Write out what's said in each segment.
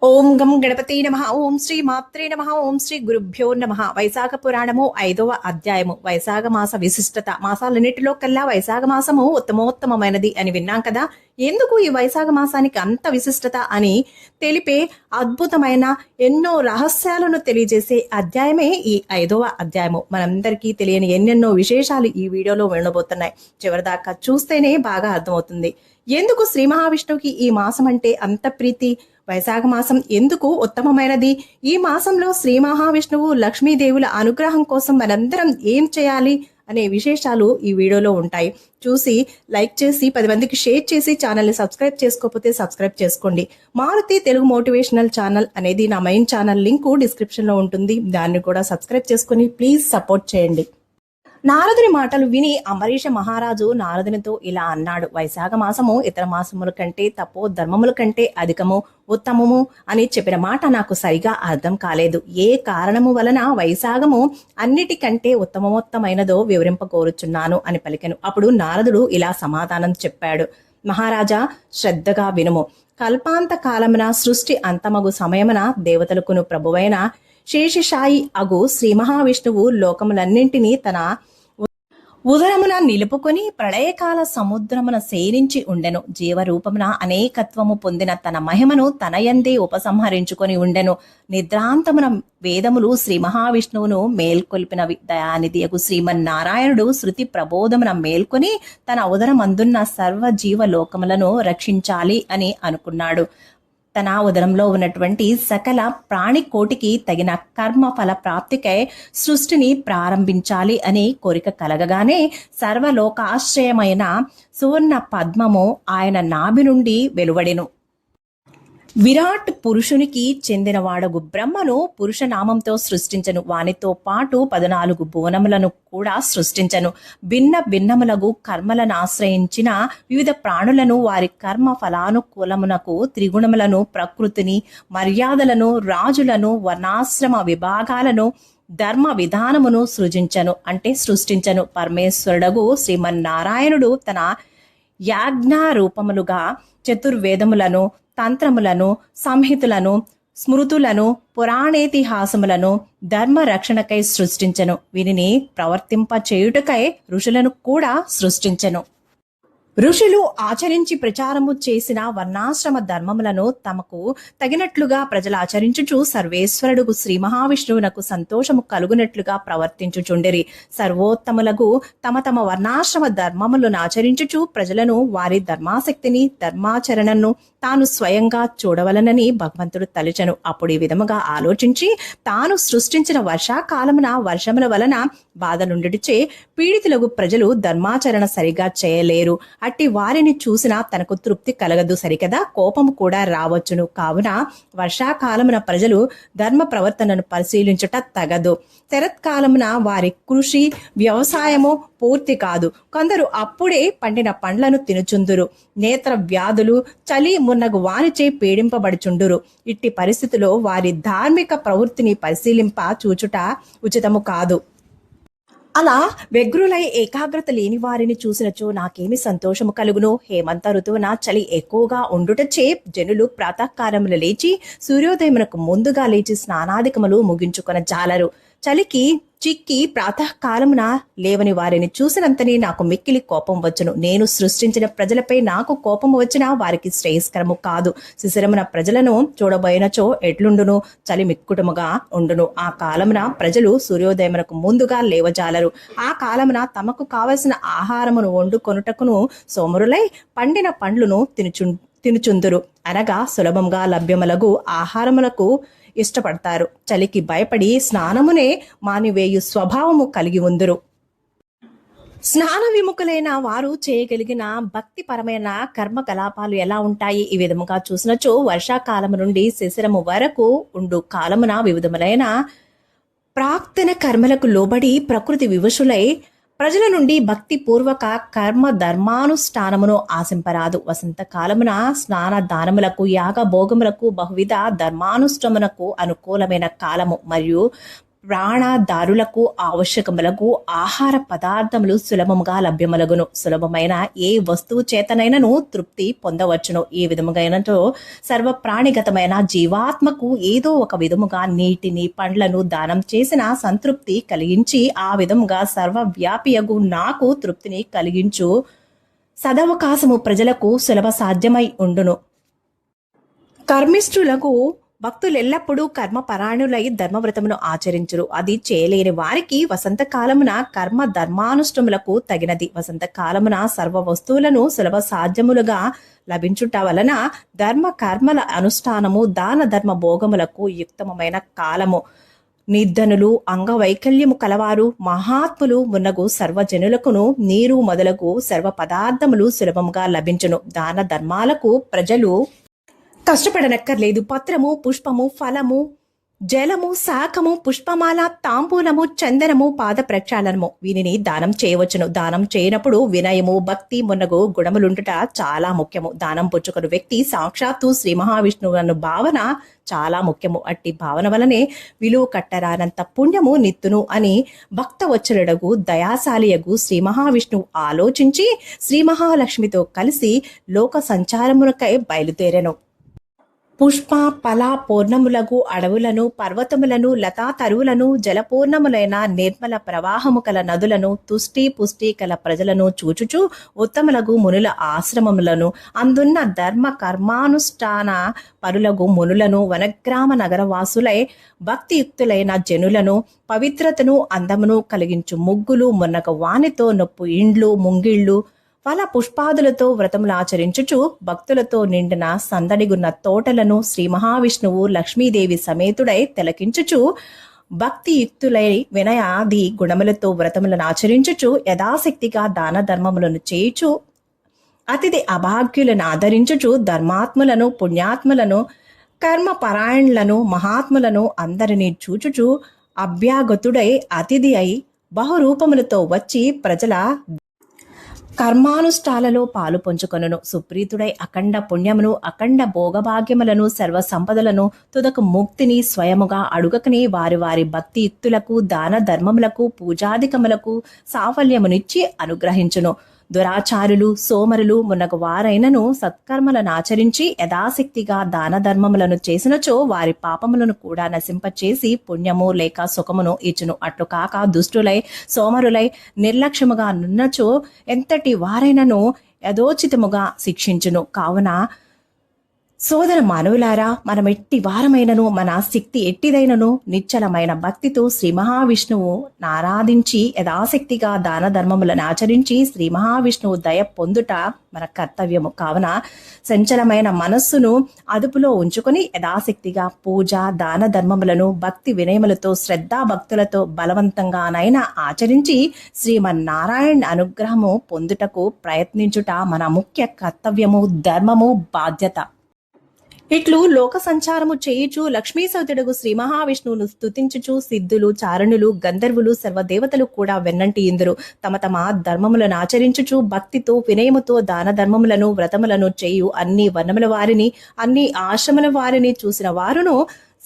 ఓం గం గణపతి నమః. ఓం శ్రీ మాత్రే నమః. ఓం శ్రీ గురుభ్యో నమః. వైశాఖ పురాణము 5వ అధ్యాయము. వైశాఖ మాస విశిష్టత. మాసాలన్నిటిలో కల్లా వైశాఖ మాసము ఉత్తమోత్తమైనది అని విన్నాం కదా. ఎందుకు ఈ వైశాఖ మాసానికి అంత విశిష్టత అని తెలిపే అద్భుతమైన ఎన్నో రహస్యాలను తెలియజేసే అధ్యాయమే ఈ 5వ అధ్యాయము. మనందరికీ తెలియని ఎన్నెన్నో విశేషాలు ఈ వీడియోలో వినబోతున్నాయి. చివరిదాకా చూస్తేనే బాగా అర్థమవుతుంది ఎందుకు శ్రీ మహావిష్ణువుకి ఈ మాసం అంటే అంత ప్రీతి. వైశాఖ మాసం ఎందుకు ఉత్తమమైనది? ఈ మాసంలో శ్రీ మహావిష్ణువు లక్ష్మీదేవుల అనుగ్రహం కోసం మనందరం ఏం చేయాలి అనే విశేషాలు ఈ వీడియోలో ఉంటాయి. చూసి లైక్ చేసి 10 మందికి షేర్ చేసి ఛానల్ని సబ్స్క్రైబ్ చేసుకోకపోతే సబ్స్క్రైబ్ చేసుకోండి. మారుతి తెలుగు మోటివేషనల్ ఛానల్ అనేది నా మెయిన్ ఛానల్ లింకు డిస్క్రిప్షన్లో ఉంటుంది. దాన్ని కూడా సబ్స్క్రైబ్ చేసుకుని ప్లీజ్ సపోర్ట్ చేయండి. నారదుని మాటలు విని అంబరీష మహారాజు నారదునితో ఇలా అన్నాడు. వైశాఖ మాసము ఇతర మాసముల కంటే తపో ధర్మముల కంటే అధికము ఉత్తమము అని చెప్పిన మాట నాకు సరిగా అర్థం కాలేదు. ఏ కారణము వలన వైశాఖము అన్నిటికంటే ఉత్తమోత్తమైనదో వివరింపకోరుచున్నాను అని పలికెను. అప్పుడు నారదుడు ఇలా సమాధానం చెప్పాడు. మహారాజా, శ్రద్ధగా వినుము. కల్పాంత కాలమున సృష్టి అంతమగు సమయమున దేవతలకును ప్రభువైన శేషశాయి అగు శ్రీ మహావిష్ణువు లోకములన్నింటినీ తన ఉదరమున నిలుపుకొని ప్రళయకాల సముద్రమున సేరించి ఉండెను. జీవరూపమున అనేకత్వము పొందిన తన మహిమను తనయందే ఉపసంహరించుకొని ఉండెను. నిద్రాంతమున వేదములు శ్రీ మహావిష్ణువును మేల్కొల్పినవి. దయానిధియగు శ్రీమన్నారాయణుడు శృతి ప్రబోధమున మేల్కొని తన ఉదరమందున్న సర్వజీవ లోకములను రక్షించాలి అని అనుకున్నాడు. తన ఉదరంలో ఉన్నటువంటి సకల ప్రాణికోటికి తగిన కర్మ ఫల ప్రాప్తికై సృష్టిని ప్రారంభించాలి అని కోరిక కలగగానే సర్వలోకాశ్రయమైన సువర్ణ పద్మము ఆయన నాభి నుండి వెలువడెను. విరాట్ పురుషునికి చెందినవాడగు బ్రహ్మను పురుషనామంతో సృష్టించను. వానితో పాటు 14 భువనములను కూడా సృష్టించను. భిన్న భిన్నములగు కర్మలను ఆశ్రయించిన వివిధ ప్రాణులను, వారి కర్మ ఫలానుకూలమునకు త్రిగుణములను, ప్రకృతిని, మర్యాదలను, రాజులను, వర్ణాశ్రమ విభాగాలను, ధర్మ విధానమును సృష్టించను. పరమేశ్వరుడగు శ్రీమన్నారాయణుడు తన యాజ్ఞారూపములుగా చతుర్వేదములను, తంత్రములను, సంహితులను, స్మృతులను, పురాణేతిహాసములను ధర్మ రక్షణకై సృష్టించెను. వీరిని ప్రవర్తింప చేయుటకై ఋషులను కూడా సృష్టించెను. ఋషులు ఆచరించి ప్రచారము చేసిన వర్ణాశ్రమ ధర్మములను తమకు తగినట్లుగా ప్రజలు ఆచరించుచు సర్వేశ్వరుడు శ్రీ మహావిష్ణువునకు సంతోషము కలుగునట్లుగా ప్రవర్తించుచుండిరి. సర్వోత్తములకు తమ తమ వర్ణాశ్రమ ధర్మములను ఆచరించుచు ప్రజలను వారి ధర్మాసక్తిని, ధర్మాచరణను తాను స్వయంగా చూడవలనని భగవంతుడు తలిచెను. అప్పుడు ఈ విధముగా ఆలోచించి తాను సృష్టించిన వర్షాకాలమున వర్షముల వలన బాధలుండుటచే పీడితులకు ప్రజలు ధర్మాచరణ సరిగా చేయలేరు. అట్టి వారిని చూసినా తనకు తృప్తి కలగదు సరికదా, కోపము కూడా రావచ్చును. కావున వర్షాకాలమున ప్రజలు ధర్మ ప్రవర్తనను పరిశీలించుట తగదు. శరత్కాలమున వారి కృషి వ్యవసాయము పూర్తి కాదు. కొందరు అప్పుడే పండిన పండ్లను తినుచుందురు. నేత్ర వ్యాధులు, చలి మున్నగు వానిచే పీడింపబడుచుండురు. ఇట్టి పరిస్థితిలో వారి ధార్మిక ప్రవృత్తిని పరిశీలింప చూచుట ఉచితము కాదు. అలా వ్యగ్రులై ఏకాగ్రత లేని వారిని చూసినచో నాకేమి సంతోషము కలుగును. హేమంత ఋతువున చలి ఎక్కువగా ఉండుటచే జనులు ప్రాతకాలములు లేచి సూర్యోదయమునకు ముందుగా లేచి స్నానాధికములు ముగించుకొన జాలరు. చలికి చిక్కి ప్రాతకాలమున లేవని వారిని చూసినంతనే నాకు మిక్కిలి కోపం వచ్చును. నేను సృష్టించిన ప్రజలపై నాకు కోపం వచ్చినా వారికి శ్రేయస్కరము కాదు. శిశిరమున ప్రజలను చూడబోయినచో ఎట్లుండును? చలి మిక్కుటముగా ఉండును. ఆ కాలమున ప్రజలు సూర్యోదయమునకు ముందుగా లేవజాలరు. ఆ కాలమున తమకు కావలసిన ఆహారమును వండుకొనుటకును సోమరులై పండిన పండ్లను తినుచుందురు. అనగా సులభంగా లభ్యములగు ఆహారములకు ఇష్టపడతారు. చలికి భయపడి స్నానమునే మానివేయు స్వభావము కలిగి ఉందురు. స్నాన విముఖులైన వారు చేయగలిగిన భక్తిపరమైన కర్మకలాపాలు ఎలా ఉంటాయి? ఈ విధముగా చూసినచో వర్షాకాలము నుండి శిశిరము వరకు ఉండు కాలమున వివిధములైన ప్రాక్తన కర్మలకు లోబడి ప్రకృతి వివశులై ప్రజల నుండి భక్తి పూర్వక కర్మ ధర్మానుష్ఠానమును ఆశింపరాదు. వసంత కాలమున స్నాన దానములకు, యాగ భోగములకు, బహువిధ ధర్మానుష్ఠమునకు అనుకూలమైన కాలము. మరియు ప్రాణదారులకు ఆవశ్యకములకు ఆహార పదార్థములు సులభముగా లభ్యమలగును. సులభమైన ఏ వస్తువు చేతనైనను తృప్తి పొందవచ్చును. ఈ విధముగానతో సర్వ ప్రాణిగతమైన జీవాత్మకు ఏదో ఒక విధముగా నీటిని పండ్లను దానం చేసిన సంతృప్తి కలిగించి, ఆ విధముగా సర్వవ్యాపియగు నాకు తృప్తిని కలిగించు సదవకాశము ప్రజలకు సులభ సాధ్యమై ఉండును. కర్మిష్ఠులకు భక్తులెల్లప్పుడూ కర్మపరాయణులై ధర్మవ్రతమును ఆచరించురు. అది చేయలేని వారికి వసంతకాలమున కర్మ ధర్మానుష్ఠములకు తగినది. వసంతకాలమున సర్వ వస్తువులను సులభ సాధ్యములుగా లభించుట వలన ధర్మ కర్మల అనుష్ఠానము దాన ధర్మ భోగములకు యుక్తమైన కాలము. నిర్ధనులు, అంగవైకల్యము కలవారు, మహాత్ములు మున్నగు సర్వజనులకును నీరు మొదలగు సర్వ పదార్థములు సులభముగా లభించును. దాన ధర్మాలకు ప్రజలు కష్టపడనక్కర్లేదు. పత్రము, పుష్పము, ఫలము, జలము, శాఖము, పుష్పమాల, తాంబూలము, చందనము, పాద ప్రక్షాళనము వీనిని దానం చేయవచ్చును. దానం చేయనప్పుడు వినయము, భక్తి మున్నగు గుణములుండుట చాలా ముఖ్యము. దానం పుచ్చుకుని వ్యక్తి సాక్షాత్తు శ్రీ మహావిష్ణువు అను భావన చాలా ముఖ్యము. అట్టి భావన వలనే విలువ కట్టరానంత పుణ్యము నిత్తును అని భక్తవత్సలుడగు దయాశాలియగు శ్రీ మహావిష్ణువు ఆలోచించి శ్రీ మహాలక్ష్మితో కలిసి లోక సంచారమునకై బయలుదేరెను. పుష్ప ఫల పూర్ణములగు అడవులను, పర్వతములను, లతా తరువులను, జలపూర్ణములైన నిర్మల ప్రవాహము కల నదులను, తుష్టి పుష్టి కల ప్రజలను చూచుచు ఉత్తములగు మునుల ఆశ్రమములను, అందున్న ధర్మ కర్మానుష్ఠాన పరులగు మునులను, వనగ్రామ నగరవాసులై భక్తియుక్తులైన జనులను, పవిత్రతను అందమును కలిగించు ముగ్గులు మున్నగ వానితో నొప్పు ఇండ్లు, ముంగిళ్ళు, ఫల పుష్పాదులతో వ్రతములు ఆచరించుచు భక్తులతో నిండిన సందడిగున్న తోటలను శ్రీ మహావిష్ణువు లక్ష్మీదేవి సమేతుడై తిలకించుచు భక్తియుక్తులై వినయాది గుణములతో వ్రతములను ఆచరించుచు యథాశక్తిగా దాన ధర్మములను చేయుచు అతిథి అభాగ్యులను ఆదరించుచు ధర్మాత్ములను, పుణ్యాత్ములను, కర్మపరాయణులను, మహాత్ములను అందరినీ చూచుచు అభ్యాగతుడై అతిథి అయి బహురూపములతో వచ్చి ప్రజల కర్మానుష్ఠాలలో పాలు పంచుకొనును. సుప్రీతుడై అఖండ పుణ్యమును, అఖండ భోగభాగ్యములను, సర్వ సంపదలను, తుదకు ముక్తిని స్వయముగా అడుగకని వారి వారి భక్తియుక్తులకు, దాన ధర్మములకు, పూజాధికములకు సాఫల్యమునిచ్చి అనుగ్రహించును. దురాచారులు, సోమరులు మున్నగు వారైనను సత్కర్మలను ఆచరించి యథాశక్తిగా దాన ధర్మములను చేసినచో వారి పాపములను కూడా నశింపచేసి పుణ్యము లేక సుఖమును ఇచ్చును. అట్లు కాక దుష్టులై, సోమరులై నిర్లక్ష్యముగా నున్నచో ఎంతటి వారైనను యథోచితముగా శిక్షించును. కావున సోదర మానవులారా, మనమెట్టి వారమైనను మన శక్తి ఎట్టిదైనను నిశ్చలమైన భక్తితో శ్రీ మహావిష్ణువు ఆరాధించి యథాశక్తిగా దాన ధర్మములను ఆచరించి శ్రీ మహావిష్ణువు దయ పొందుట మన కర్తవ్యము. కావున సంచలమైన మనస్సును అదుపులో ఉంచుకొని యథాశక్తిగా పూజ, దాన ధర్మములను భక్తి వినయములతో, శ్రద్ధా భక్తులతో బలవంతంగానైనా ఆచరించి శ్రీమన్నారాయణ అనుగ్రహము పొందుటకు ప్రయత్నించుట మన ముఖ్య కర్తవ్యము, ధర్మము, బాధ్యత. ఇట్లు లోక సంచారము చేయుచు లక్ష్మీ సౌతుడగు శ్రీ మహావిష్ణువును స్తుతించుచు సిద్ధులు, చారణులు, గంధర్వులు, సర్వదేవతలు కూడా వెన్నంటి ఇందురు. తమ తమ ధర్మములను ఆచరించుచు భక్తితో, వినయముతో దాన ధర్మములను, వ్రతములను చేయు అన్ని వర్ణముల వారిని, అన్ని ఆశ్రముల వారిని చూసిన వారును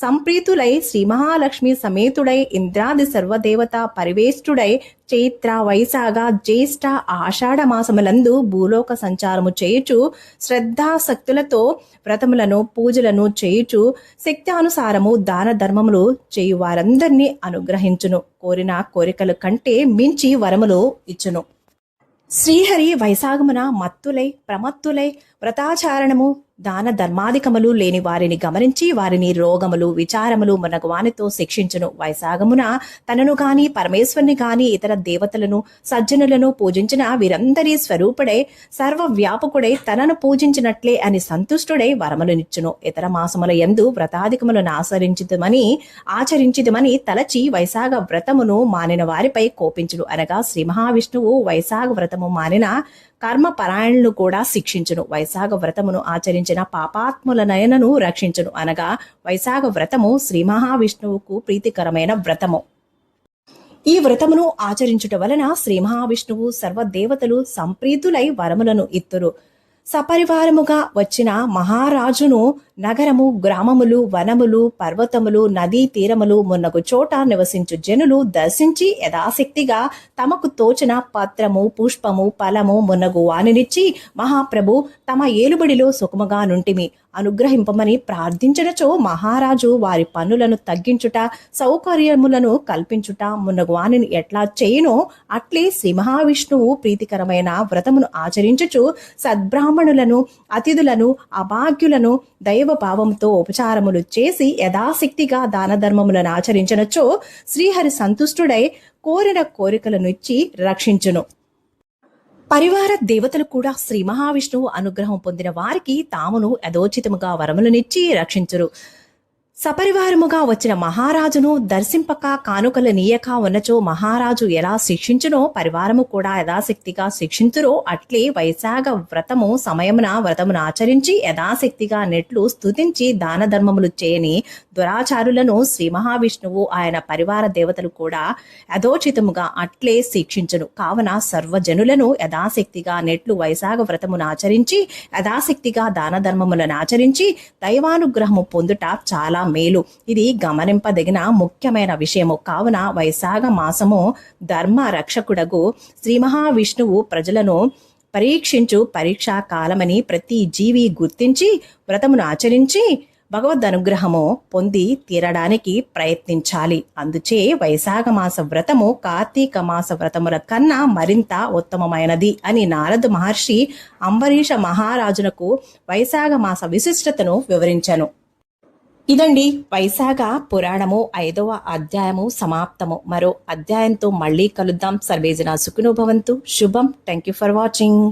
సంప్రీతులై శ్రీ మహాలక్ష్మి సమేతుడై ఇంద్రాది సర్వదేవత పరివేష్టుడై చైత్ర, వైశాఖ, జ్యేష్ఠ, ఆషాఢ మాసములందు భూలోక సంచారము చేయుచు శ్రద్ధాశక్తులతో వ్రతములను, పూజలను చేయుచు శక్త్యానుసారము దాన ధర్మములు చేయు వారందరినీ అనుగ్రహించును. కోరిన కోరికల కంటే మించి వరములు ఇచ్చును. శ్రీహరి వైశాఖమున మత్తులై ప్రమత్తులై వ్రతాచారణము, దాన ధర్మాధికములు లేని వారిని గమనించి వారిని రోగములు, విచారములు మునగు వానితో శిక్షించును. వైశాఖమున తనను గాని, పరమేశ్వరుని గాని, ఇతర దేవతలను, సజ్జనులను పూజించిన వీరందరి స్వరూపుడై సర్వవ్యాపకుడై తనను పూజించినట్లే అని సంతుష్టుడై వరములనిచ్చును. ఇతర మాసముల యందు వ్రతాధికములను ఆచరించిదమని తలచి వైశాఖ వ్రతమును మానిన వారిపై కోపించును. అనగా శ్రీ మహావిష్ణువు వైశాఖ వ్రతము మానిన కర్మపరాయణులు కూడా శిక్షించును. వైశాఖ వ్రతమును ఆచరించిన పాపాత్ములనయనను రక్షించును. అనగా వైశాఖ వ్రతము శ్రీ మహావిష్ణువుకు ప్రీతికరమైన వ్రతము. ఈ వ్రతమును ఆచరించుట వలన శ్రీ మహావిష్ణువు సర్వదేవతలు సంప్రీతులై వరములను ఇత్తురు. సపరివారముగా వచ్చిన మహారాజును నగరము, గ్రామములు, వనములు, పర్వతములు, నదీ తీరములు మున్నగు చోట నివసించు జనులు దర్శించి యథాశక్తిగా తమకు తోచిన పత్రము, పుష్పము, ఫలము మున్నగు వానినిచ్చి, మహాప్రభు తమ ఏలుబడిలో సుఖముగా నుంటిమి అనుగ్రహింపమని ప్రార్థించినచో మహారాజు వారి పన్నులను తగ్గించుట, సౌకర్యములను కల్పించుట మున్నగు వానిని ఎట్లా చేయునో అట్లే శ్రీ మహావిష్ణువు ప్రీతికరమైన వ్రతమును ఆచరించుచు సద్బ్రాహ్మణులను, అతిథులను, అభాగ్యులను దైవ భావంతో ఉపచారములు చేసి యథాశక్తిగా దాన ధర్మములను ఆచరించినచో శ్రీహరి సంతుష్టుడై కోరిన కోరికలను ఇచ్చి రక్షించును. పరివార దేవతలు కూడా శ్రీ మహావిష్ణువు అనుగ్రహం పొందిన వారికి తామును యథోచితముగా వరములనిచ్చి రక్షించురు. సపరివారముగా వచ్చిన మహారాజును దర్శింపక కానుకలు నీయక ఉన్నచో మహారాజు ఎలా శిక్షించునో పరివారము కూడా యథాశక్తిగా శిక్షించురో అట్లే వైశాఖ వ్రతము సమయమున వ్రతమును ఆచరించి యథాశక్తిగా నెట్లు స్తుతించి దాన ధర్మములు చేయని దురాచారులను శ్రీ మహావిష్ణువు ఆయన పరివార దేవతలు కూడా యథోచితముగా అట్లే శిక్షించును. కావున సర్వజనులను యథాశక్తిగా నెట్లు వైశాఖ వ్రతమును ఆచరించి యథాశక్తిగా దాన ధర్మములను ఆచరించి దైవానుగ్రహము పొందుట చాలా మేలు. ఇది గమనింపదగిన ముఖ్యమైన విషయము. కావున వైశాఖ మాసము ధర్మ రక్షకుడగు శ్రీ మహావిష్ణువు ప్రజలను పరీక్షించు పరీక్షా కాలమని ప్రతి జీవి గుర్తించి వ్రతమును ఆచరించి భగవద్ అనుగ్రహము పొంది తీరడానికి ప్రయత్నించాలి. అందుచే వైశాఖ మాస వ్రతము కార్తీక మాస వ్రతముల కన్నా మరింత ఉత్తమమైనది అని నారద మహర్షి అంబరీష మహారాజునకు వైశాఖ మాస విశిష్టతను వివరించెను. ఇదండి వైశాఖ పురాణము 5వ అధ్యాయము సమాప్తము. మరో అధ్యాయంతో మళ్ళీ కలుద్దాం. సర్వేజన సుఖినో భవంతు. శుభం. Thank you for watching.